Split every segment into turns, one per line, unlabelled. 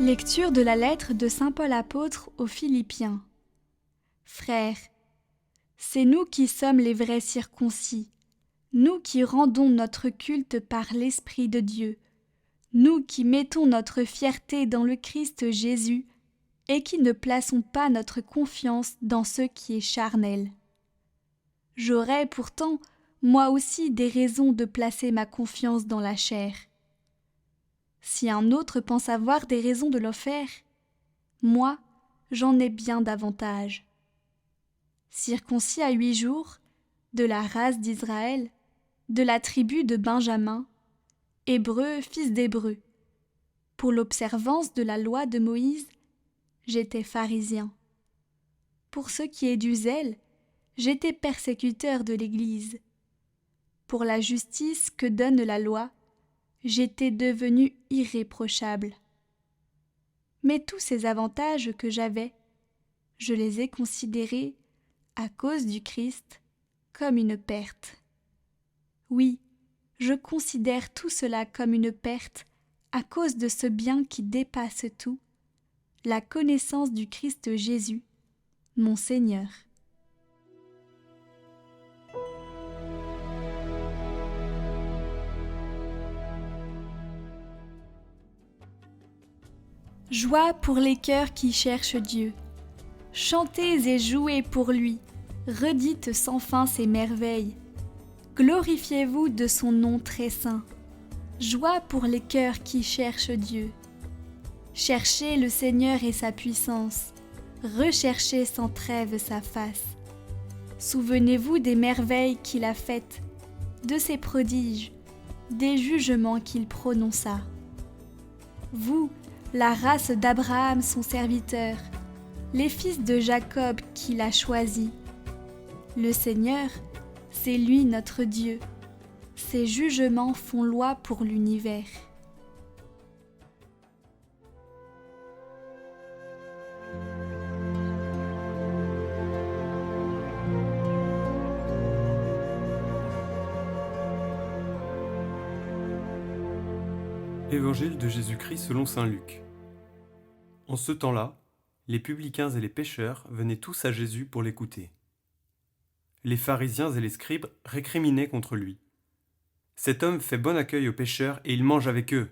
Lecture de la lettre de saint Paul apôtre aux Philippiens. Frères, c'est nous qui sommes les vrais circoncis, nous qui rendons notre culte par l'Esprit de Dieu, nous qui mettons notre fierté dans le Christ Jésus et qui ne plaçons pas notre confiance dans ce qui est charnel. J'aurais pourtant, moi aussi, des raisons de placer ma confiance dans la chair. Si un autre pense avoir des raisons de le faire, moi, j'en ai bien davantage. Circoncis à 8 jours, de la race d'Israël, de la tribu de Benjamin, hébreu, fils d'hébreu. Pour l'observance de la loi de Moïse, j'étais pharisien. Pour ce qui est du zèle, j'étais persécuteur de l'Église. Pour la justice que donne la loi, j'étais devenu irréprochable. Mais tous ces avantages que j'avais, je les ai considérés, à cause du Christ, comme une perte. Oui, je considère tout cela comme une perte à cause de ce bien qui dépasse tout, la connaissance du Christ Jésus, mon Seigneur. Joie pour les cœurs qui cherchent Dieu. Chantez et jouez pour lui, redites sans fin ses merveilles. Glorifiez-vous de son nom très saint. Joie pour les cœurs qui cherchent Dieu. Cherchez le Seigneur et sa puissance. Recherchez sans trêve sa face. Souvenez-vous des merveilles qu'il a faites, de ses prodiges, des jugements qu'il prononça. Vous, la race d'Abraham son serviteur, les fils de Jacob qu'il a choisis. Le Seigneur, c'est lui notre Dieu. Ses jugements font loi pour l'univers.
Évangile de Jésus-Christ selon saint Luc. En ce temps-là, les publicains et les pécheurs venaient tous à Jésus pour l'écouter. Les pharisiens et les scribes récriminaient contre lui. « Cet homme fait bon accueil aux pécheurs et il mange avec eux. »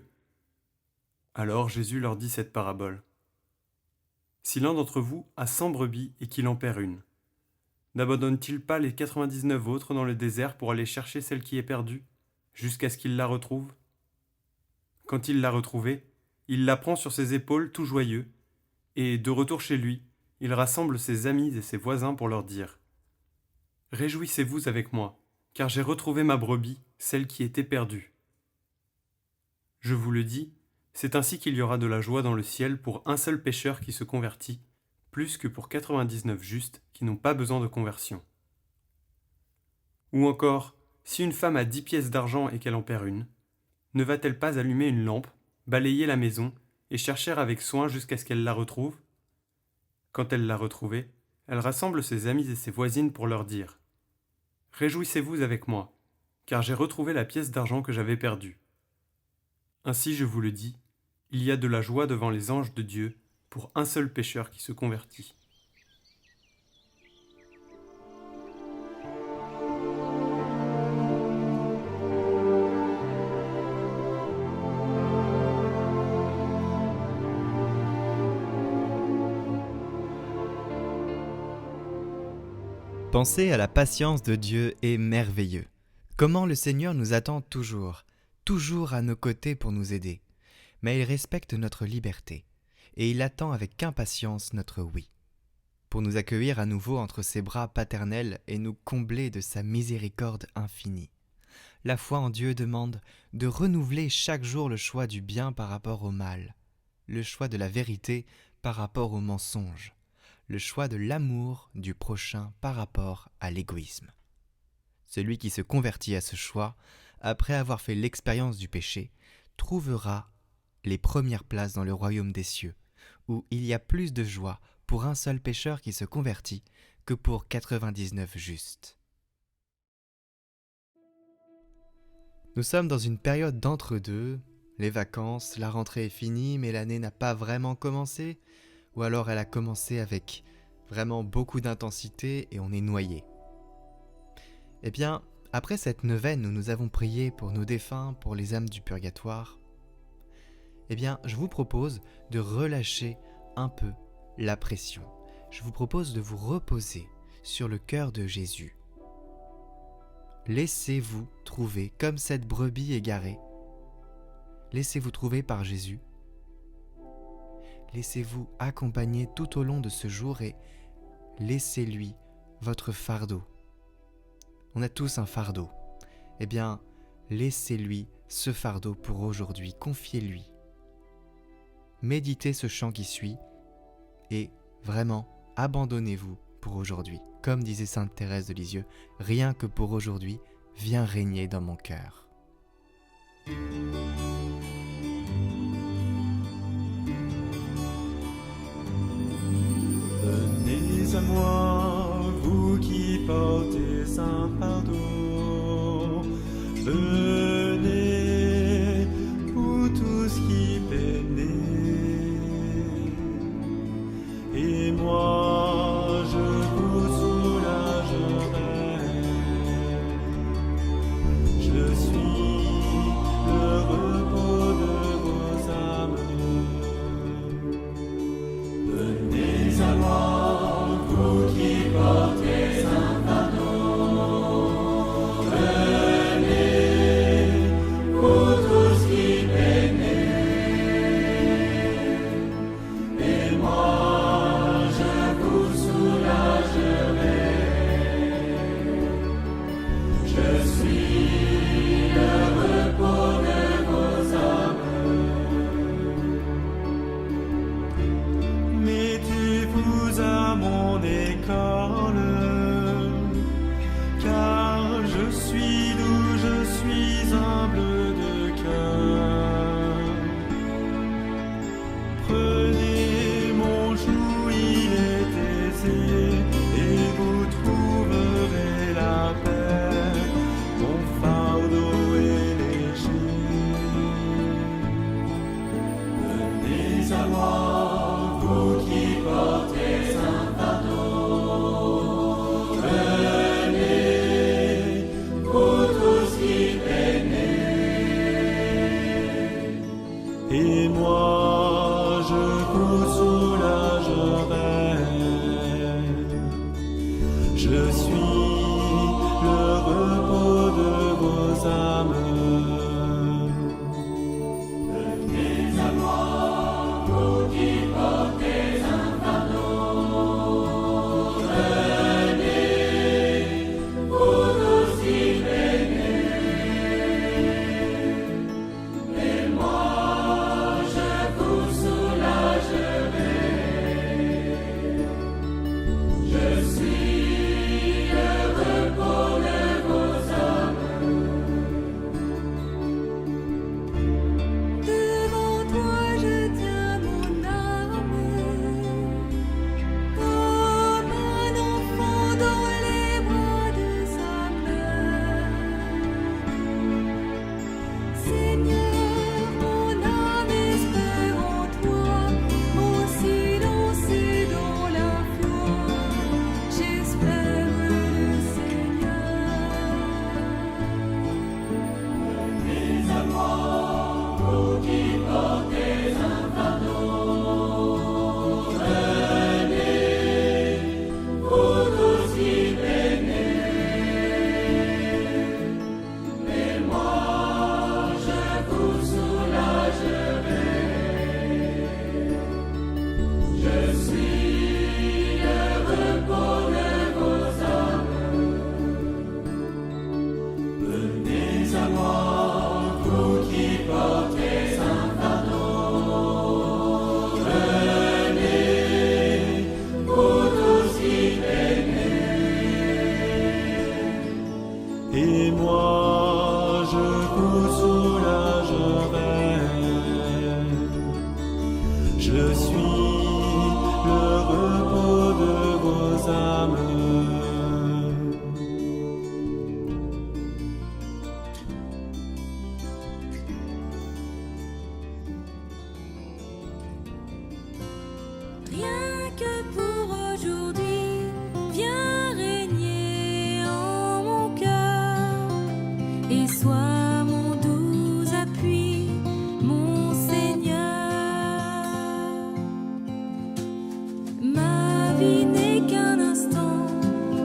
Alors Jésus leur dit cette parabole. « Si l'un d'entre vous a 100 brebis et qu'il en perd une, n'abandonne-t-il pas les 99 autres dans le désert pour aller chercher celle qui est perdue, jusqu'à ce qu'il la retrouve ? Quand il l'a retrouvée, il la prend sur ses épaules tout joyeux, et, de retour chez lui, il rassemble ses amis et ses voisins pour leur dire « Réjouissez-vous avec moi, car j'ai retrouvé ma brebis, celle qui était perdue. » Je vous le dis, c'est ainsi qu'il y aura de la joie dans le ciel pour un seul pécheur qui se convertit, plus que pour 99 justes qui n'ont pas besoin de conversion. Ou encore, si une femme a 10 pièces d'argent et qu'elle en perd une, ne va-t-elle pas allumer une lampe, balayer la maison et chercher avec soin jusqu'à ce qu'elle la retrouve ? Quand elle l'a retrouvée, elle rassemble ses amis et ses voisines pour leur dire « Réjouissez-vous avec moi, car j'ai retrouvé la pièce d'argent que j'avais perdue. » Ainsi, je vous le dis, il y a de la joie devant les anges de Dieu pour un seul pécheur qui se convertit.
Penser à la patience de Dieu est merveilleux. Comment le Seigneur nous attend toujours à nos côtés pour nous aider. Mais il respecte notre liberté, et il attend avec impatience notre oui, pour nous accueillir à nouveau entre ses bras paternels et nous combler de sa miséricorde infinie. La foi en Dieu demande de renouveler chaque jour le choix du bien par rapport au mal, le choix de la vérité par rapport au mensonge, le choix de l'amour du prochain par rapport à l'égoïsme. Celui qui se convertit à ce choix, après avoir fait l'expérience du péché, trouvera les premières places dans le royaume des cieux, où il y a plus de joie pour un seul pécheur qui se convertit que pour 99 justes. Nous sommes dans une période d'entre-deux, les vacances, la rentrée est finie, mais l'année n'a pas vraiment commencé, ou alors elle a commencé avec vraiment beaucoup d'intensité et on est noyé. Eh bien, après cette neuvaine où nous avons prié pour nos défunts, pour les âmes du purgatoire, eh bien, je vous propose de relâcher un peu la pression. Je vous propose de vous reposer sur le cœur de Jésus. Laissez-vous trouver comme cette brebis égarée. Laissez-vous trouver par Jésus. Laissez-vous accompagner tout au long de ce jour et laissez-lui votre fardeau. On a tous un fardeau. Eh bien, laissez-lui ce fardeau pour aujourd'hui. Confiez-lui. Méditez ce chant qui suit et vraiment abandonnez-vous pour aujourd'hui. Comme disait sainte Thérèse de Lisieux, rien que pour aujourd'hui, viens régner dans mon cœur.
Venez à moi, vous qui portez un fardeau. Venez, vous tous qui peinez. Et moi, je vous soulagerai. Je suis le repos de vos âmes. Venez à moi, vous qui portez un fardeau. Venez, vous tous qui peinez. Et moi, je vous soulagerai. Je suis le repos de vos âmes. Mettez-vous à mon école, car je suis doux, je suis humble de cœur. Prenez mon joug, il est aisé, et vous trouverez la paix. Mon fardeau est léger. Venez à moi, vous qui portez un fardeau. Venez, vous tous qui peinez. Et moi, je vous soulagerai. Je suis le repos de vos âmes. Venez à moi, vous qui portez un fardeau. Venez, vous tous qui peinez. Et moi, je vous soulagerai. Je suis le repos de vos âmes.
Devant toi je tiens mon âme, comme un enfant dans les bras de sa mère. Seigneur, mon âme espère en toi, mon silence est dans la foi. J'espère le Seigneur.
Venez à moi, vous qui portez un fardeau. Venez, vous tous qui peinez. Et moi, je vous soulagerai. Je suis le repos de vos âmes. Venez à moi, vous qui portez un fardeau. Venez, vous tous qui peinez. Et moi, je vous soulagerai. Je suis le repos de vos âmes.
et sois mon doux appui, mon Seigneur. Ma vie n'est qu'un instant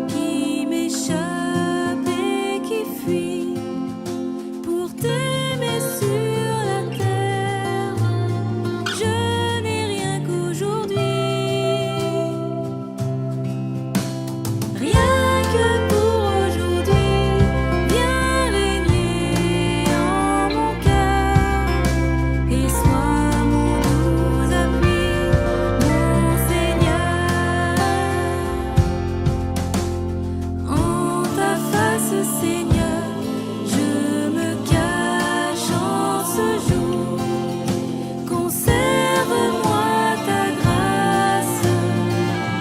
qui m'échappe et qui fuit pour t'aimer sur la terre. Je n'ai rien qu'aujourd'hui. Rien que pour aujourd'hui, viens régner en mon cœur et sois mon doux appui, mon Seigneur. En ta face, Seigneur, je me cache en ce jour. Conserve-moi ta grâce,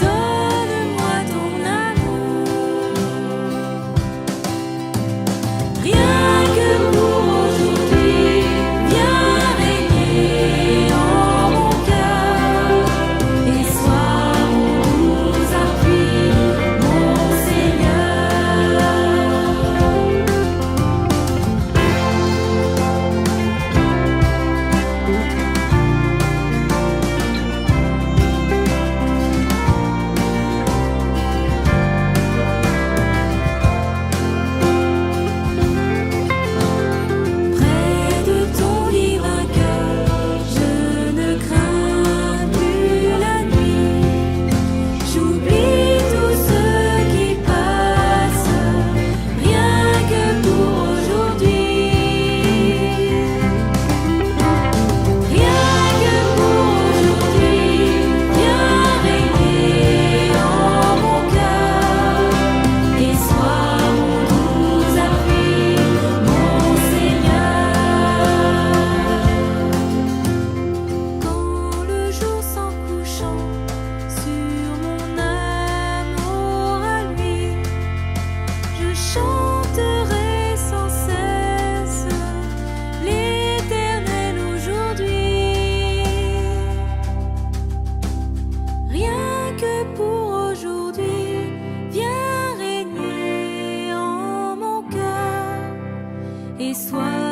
donne-moi ton amour. Rien que pour aujourd'hui, viens régner en mon cœur et sois mon doux appui, mon Seigneur. Près de ton divin cœur, je ne crains plus la nuit. J'oublie tout ce qui passe, rien que pour aujourd'hui. Rien que pour aujourd'hui, viens régner en mon cœur et sois mon doux appui, mon Seigneur. Quand le jour s'en couchant sur mon amour à lui, je chanterai sans cesse l'Éternel aujourd'hui. Rien que pour aujourd'hui, viens régner en mon cœur et sois